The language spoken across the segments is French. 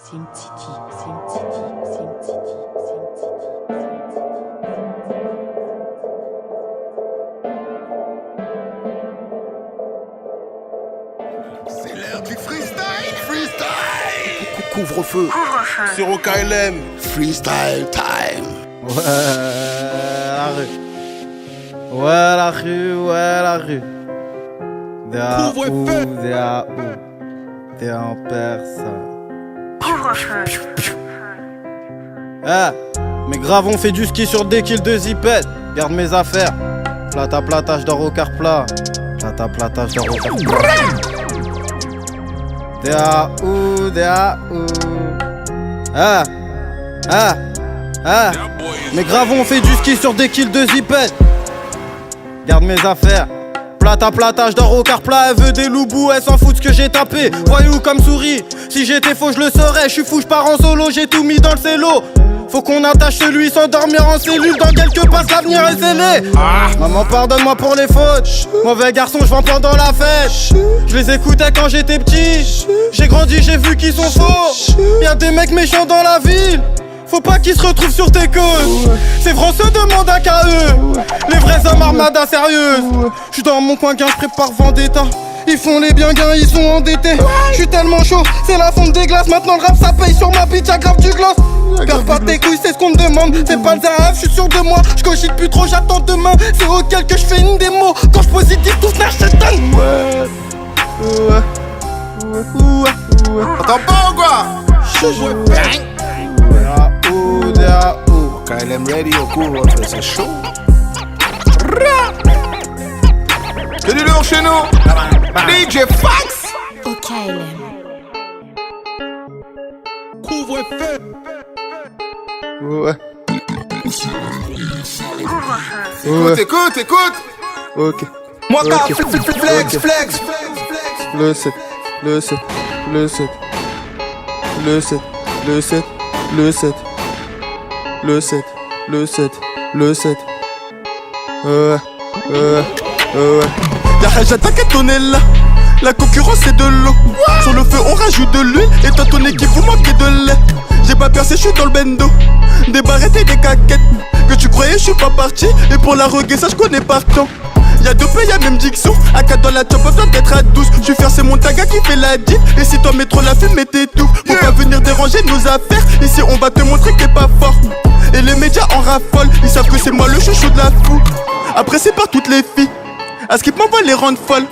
C'est l'heure du freestyle. Freestyle. Couvre-feu. Sur OKLM. Freestyle time. Ouais, la rue. T'es en personne. Mais grave, on fait du ski sur des kills de zipette. Garde mes affaires. Plata, je dors au car plat. Plata, je dors au car plat. T'es à où? Mais grave, on fait du ski sur des kills de zipette. Garde mes affaires. Plata, je dors au car plat. Elle veut des loubous, elle s'en fout de ce que j'ai tapé. Voyou comme souris, si j'étais faux je le saurais. Je suis fou, je pars en solo, j'ai tout mis dans le cello. Faut qu'on attache celui sans dormir en cellule. Dans quelques passes l'avenir est scellé. Maman pardonne-moi pour les fautes. Mauvais garçon, je vends pendant la fête. Je les écoutais quand j'étais petit. J'ai grandi, j'ai vu qu'ils sont faux. Y'a des mecs méchants dans la ville. Faut pas qu'ils se retrouvent sur tes causes. C'est vrai, se demande à KE. Les vrais hommes armada sérieuse. J'suis dans mon coin gain, j'prépare Vendetta. Ils font les bien gains, ils sont endettés. J'suis tellement chaud, c'est la fonte des glaces. Maintenant le rap ça paye sur ma bitch, y'a grave du gloss. Perds pas tes couilles, c'est ce qu'on te demande. C'est pas le zaf, j'suis sûr de moi. J'cogite plus trop, j'attends demain. C'est auquel que j'fais une démo. Quand j'positive, tout snatch, c'est dingue. T'entends pas ou quoi? KLM Radio, couvre-feu, c'est chaud. Que du lourd chez nous. DJ Fax. OKLM. Couvre-feu. Ouais. Écoute. Ok. Moi, Ok. flex. Le 7. Y'a Haja t'inquiète on est là. La concurrence c'est de l'eau. Sur le feu on rajoute de l'huile. Et toi ton équipe vous manquez de lait. J'ai pas percé, j'suis dans le bendo. Des barrettes et des caquettes. Que tu croyais j'suis pas parti. Et pour la reggae ça j'connais par temps. Y'a deux pays, y'a même Dixon. À 4 dans la top, pas besoin d'être à 12. J'suis faire c'est mon taga qui fait la diff. Et si toi mets trop la fume, t'étouffes. Faut pas venir déranger nos affaires. Ici on va te montrer que t'es pas fort. Et les médias en raffolent. Ils savent que c'est moi le chouchou de la foule. Après c'est par toutes les filles. À Skip m'envoie les rendre folles.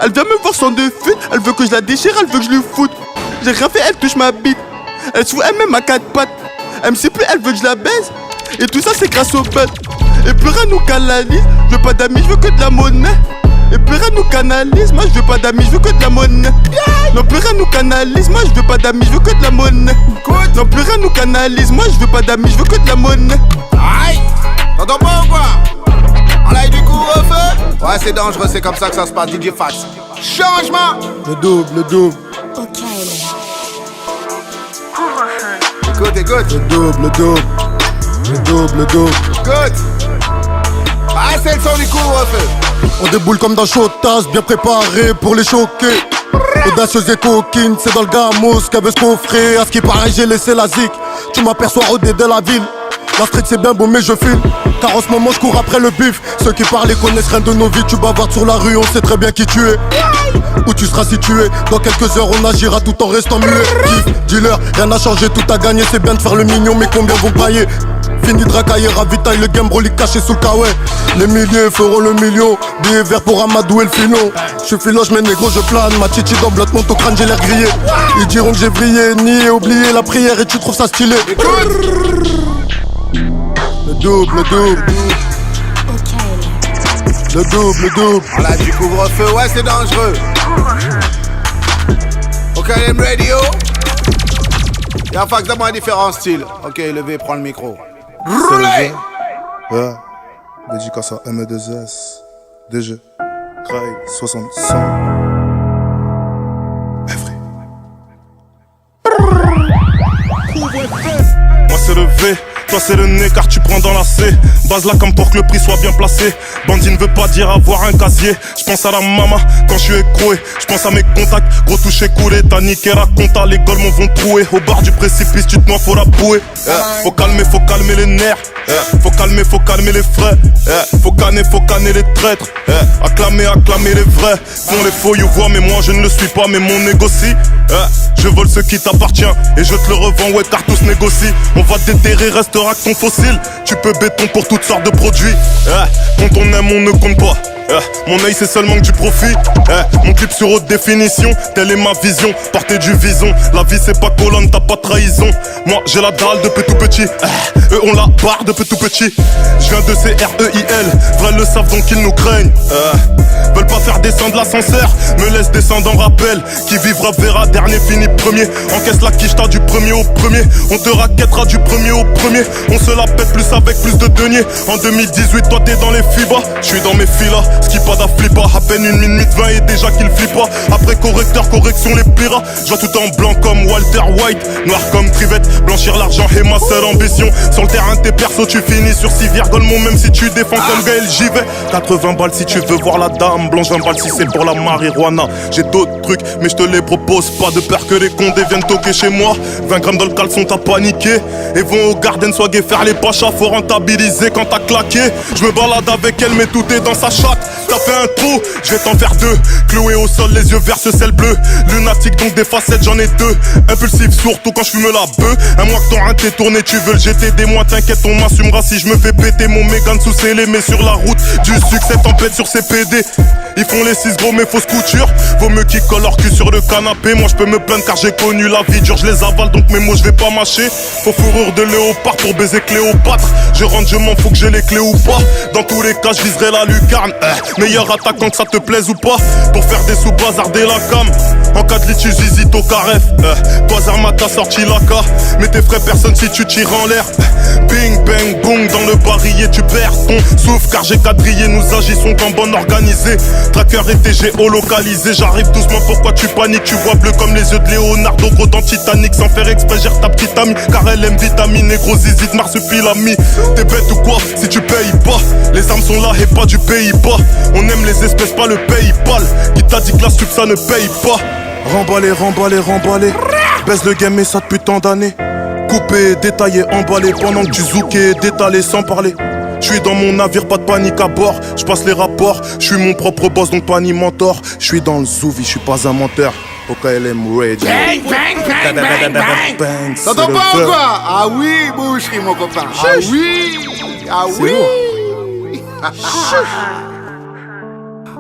Elle vient me voir sans de fuite. Elle veut que je la déchire, elle veut que je lui foute. J'ai rien fait, elle touche ma bite. Elle se fout elle-même à 4 pattes. Elle me sait plus, elle veut que je la baise. Et tout ça c'est grâce au pote. Et plus rien nous canalise. Je veux pas d'amis, je veux que de la monnaie. Et plus rien nous canalise. Moi je veux pas d'amis, je veux que de la monnaie. Non plus rien nous canalise. Moi je veux pas d'amis, je veux que de la monnaie. Non plus rien nous canalise. Moi je veux pas d'amis, je veux que de la monnaie. Aïe. T'entends pas ou quoi? On a eu du couvre-feu. Ouais, c'est dangereux, c'est comme ça que ça se passe, DJ Fax. Changement. Le double. OKLM. Écoute. Le double. Écoute. Ah, c'est le son du couvre-feu. On déboule comme dans Chotas, bien préparé pour les choquer. Audacieuse et coquine, c'est dans le gamos qu'elle veut se coffrer. À ce qui paraît, j'ai laissé la zik. Tu m'aperçois rôder de la ville. La street c'est bien beau mais je file. Car en ce moment je cours après le bif. Ceux qui parlent connaissent rien de nos vies. Tu bavardes sur la rue, on sait très bien qui tu es. Où tu seras situé. Dans quelques heures on agira tout en restant muet. Dealer, rien n'a changé, tout a gagné. C'est bien de faire le mignon mais combien vont pailler? Fini de racailler, ravitaille le game, broly caché sous le kawaii. Les milliers feront le million. Billets verts pour Amadou et le filon. Je suis filoche mais négro je plane. Ma chichi dans blotte monte au crâne, j'ai l'air grillé. Ils diront que j'ai vrillé, nié, oublié la prière et tu trouves ça stylé. Le double. OKLM. Le double. On a du couvre-feu, ouais, c'est dangereux. OKLM Radio. Y'a un fax d'avoir différents styles. Ok, levez, prends le micro. Roulez. Ouais. Dédicace à M2S. DG. Craig 65. Every. Moi c'est le V. Toi c'est le nez car tu prends dans la C. Base là comme pour que le prix soit bien placé. Bandit ne veut pas dire avoir un casier. J'pense à la maman quand je suis écroué. J'pense à mes contacts, gros touché coulé. T'as niqué raconta, les goals m'en vont trouer. Au bar du précipice tu te noies, faut la bouer. Faut calmer les nerfs. Faut calmer les frais. Faut canner les traîtres. Acclamer les vrais. Font les faux, you vois, mais moi je ne le suis pas, mais mon négocie. Je vole ce qui t'appartient et je te le revends, ouais, car tout se négocie. On va te déterrer, restera que ton fossile. Tu peux béton pour toutes sortes de produits. Quand on aime, on ne compte pas. Mon œil c'est seulement que du profit. Mon clip sur haute définition, telle est ma vision. Porter du vison, la vie c'est pas colonne, t'as pas de trahison. Moi j'ai la dalle depuis tout petit. Eux ont la barre depuis tout petit. Je viens de CREIL, vrais le savent donc ils nous craignent. Veulent pas faire descendre l'ascenseur, me laisse descendre en rappel. Qui vivra verra, dernier fini premier. Encaisse la quiche, t'as du premier au premier. On te raquettera du premier au premier. On se la pète plus avec plus de deniers. En 2018 toi t'es dans les FIBA, je suis dans mes filas. Ski pas d'afflipa, à peine 1 minute 20 et déjà qu'il flippa. Après correcteur, correction les pliera. Je vois tout en blanc comme Walter White, noir comme Trivette. Blanchir l'argent est ma seule ambition. Sur le terrain tes persos tu finis sur 6 mon même si tu défends comme Gaël j'y vais. 80 balles si tu veux voir la dame blanche, 20 balles si c'est pour la marijuana. J'ai d'autres trucs mais je te les propose pas, de peur que les condés viennent toquer chez moi. 20 grammes dans le caleçon t'as paniqué. Et vont au garden soit gay faire les pachas. Faut rentabiliser quand t'as claqué. Je me balade avec elle mais tout est dans sa chatte. T'as fait un trou, je vais t'en faire 2. Cloué au sol, les yeux verts, ce sel bleu. Lunatique donc des facettes, j'en ai 2. Impulsif surtout quand je fume la bœuf. Un mois que ton rein t'est tourné, tu veux le jeter. Des mois t'inquiète, on m'assumera si je me fais péter. Mon Mégane sous scellé, mais sur la route du succès tempête sur ses PD. Ils font les 6 gros mais fausses coutures. Vaut mieux qu'ils collent leur cul sur le canapé. Moi je peux me plaindre car j'ai connu la vie dure. Je les avale donc mes mots je vais pas mâcher. Faut fourrure de léopard pour baiser Cléopâtre. Je rentre, je m'en fous que j'ai les clés ou pas. Dans tous les cas je viserai la lucarne. Meilleur attaquant que ça te plaise ou pas. Pour faire des sous bazarder la cam. En cas de litige j'hésite au caref. Toi Zarma t'as sorti la K. Mais tes frais personne si tu tires en l'air. Bing bang boom dans le barillet tu perds ton souffle car j'ai quadrillé. Nous agissons comme bon organisé. Tracker et géolocalisé. J'arrive doucement, pourquoi tu paniques? Tu vois bleu comme les yeux de Leonardo. Gros dans Titanic sans faire exprès gère ta petite amie. Car elle aime vitamine et gros zizi de marsupilami. T'es bête ou quoi si tu payes pas? Les armes sont là et pas du Pays-Bas. On aime les espèces pas le Paypal. Qui t'a dit que la sup ça ne paye pas? Remballer. Baisse le game et ça depuis tant d'années. Coupé, détaillé, emballé. Pendant que tu zoukais, détalé sans parler. J'suis dans mon navire, pas de panique à bord. J'passe les rapports, j'suis mon propre boss donc pas ni mentor. J'suis dans le Zouvi, j'suis pas un menteur. Au KLM Radio. Bang, bang, bang, bang, bang, bang. T'entends pas ou quoi? Ah oui, boucherie mon copain. Ah oui, ah oui.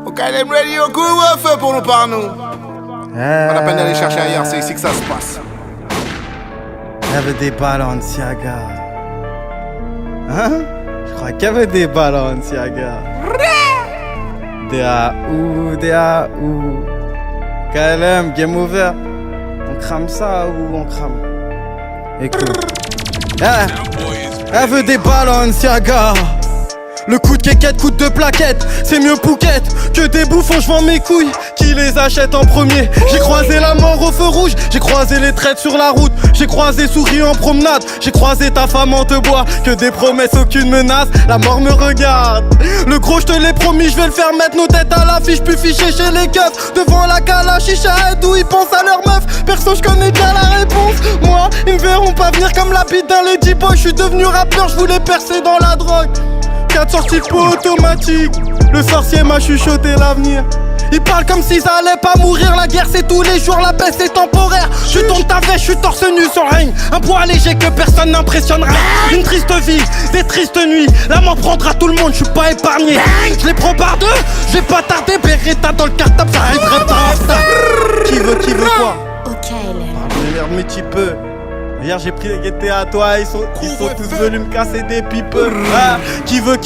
Au KLM Radio, couvre-feu pour nous par nous. Pas la peine d'aller chercher ailleurs, c'est ici que ça se passe. Y'avait des Balenciaga. Hein? Je crois qu'il y avait des Balenciaga. DAO. KLM, game over. On crame ça ou on crame? Écoute. Elle veut des Balenciaga. Le coup de quéquette coûte 2 plaquettes. C'est mieux Pouquette que des bouffons, je vends mes couilles. Qui les achète en premier? J'ai croisé la mort au feu rouge. J'ai croisé les traites sur la route. J'ai croisé souris en promenade. J'ai croisé ta femme en te bois. Que des promesses, aucune menace. La mort me regarde. Le gros je te l'ai promis, je vais le faire mettre nos têtes à l'affiche. Puis ficher chez les keufs. Devant la cala chicha d'où ils pensent à leur meuf. Perso je connais déjà la réponse. Moi ils me verront pas venir comme la bite d'un Lady Boy. Je suis devenu rappeur, je voulais percer dans la drogue. 4 sorties de peau automatique. Le sorcier m'a chuchoté l'avenir. Ils parlent comme s'ils allaient pas mourir. La guerre c'est tous les jours, la paix c'est temporaire. Je tombe ta veste, je suis torse nu sur le règne. Un poids léger que personne n'impressionnera. Une triste vie, des tristes nuits. La mort prendra tout le monde, je suis pas épargné. Je les prends par deux, je vais pas tarder. Beretta dans le cartable, ça arriverait pas en retard. Qui veut quoi? Ok, Merde mais tu peux. Hier j'ai pris les guettés à toi, ils sont tous venus me casser des pipeux. Qui veut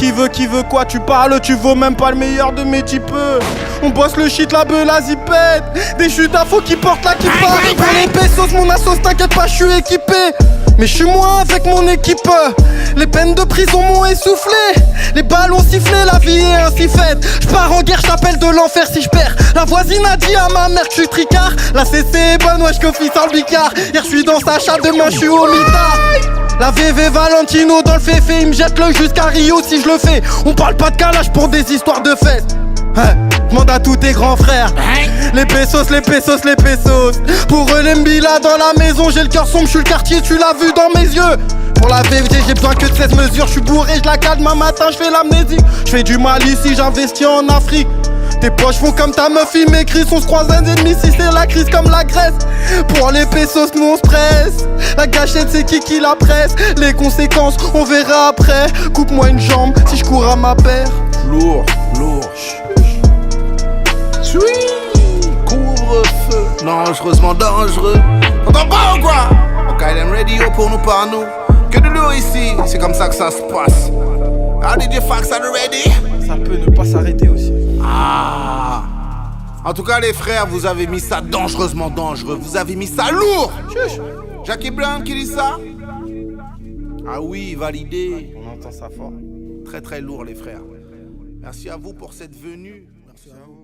quoi? Tu parles, tu vaux même pas le meilleur de mes types. On bosse le shit, la beuh, la zipette. Des chutes à faux qui portent la kippa. Pour les pesos, mon assos, t'inquiète pas, je suis équipé. Mais je suis moins avec mon équipe. Les peines de prison m'ont essoufflé. Les balles ont sifflé, la vie est ainsi faite. Je pars en guerre, je t'appelle de l'enfer si je perds. La voisine a dit à ma mère que je suis tricard. La CC est bonne, wesh que fils en bicard. Hier je suis dans sa chatte, demain je suis au mitard. La VV Valentino dans le féfé, il me jette l'œil jusqu'à Rio si je le fais. On parle pas de calage pour des histoires de fesses. Hein, demande à tous tes grands frères. Les pesos, les pesos, les pesos. Pour eux les mbila dans la maison, j'ai le cœur sombre, je suis le quartier, tu l'as vu dans mes yeux. Pour la VFG j'ai besoin que de 16 mesures. Je suis bourré, je la calme un matin, je fais l'amnésie. Je fais du mal ici, j'investis en Afrique. Tes poches font comme ta meuf, il m'écrit. On se croise un ennemi si c'est la crise comme la Grèce. Pour les pesos nous on se presse. La gâchette c'est qui la presse. Les conséquences on verra après. Coupe-moi une jambe si je cours à ma paire. Lourd, lourd. Couvre-feu, dangereusement dangereux. T'entends pas ou quoi? Au KLM Radio pour nous par nous. Que de l'eau ici, c'est comme ça que ça se passe. Ah, DJ Fax, are you ready? Ça peut ne pas s'arrêter aussi. Ah. En tout cas les frères, vous avez mis ça dangereusement dangereux. Vous avez mis ça lourd. Jackie Blanc qui dit ça? Ah oui, validé. On entend ça fort. Très très lourd les frères. Merci à vous pour cette venue. Merci à vous.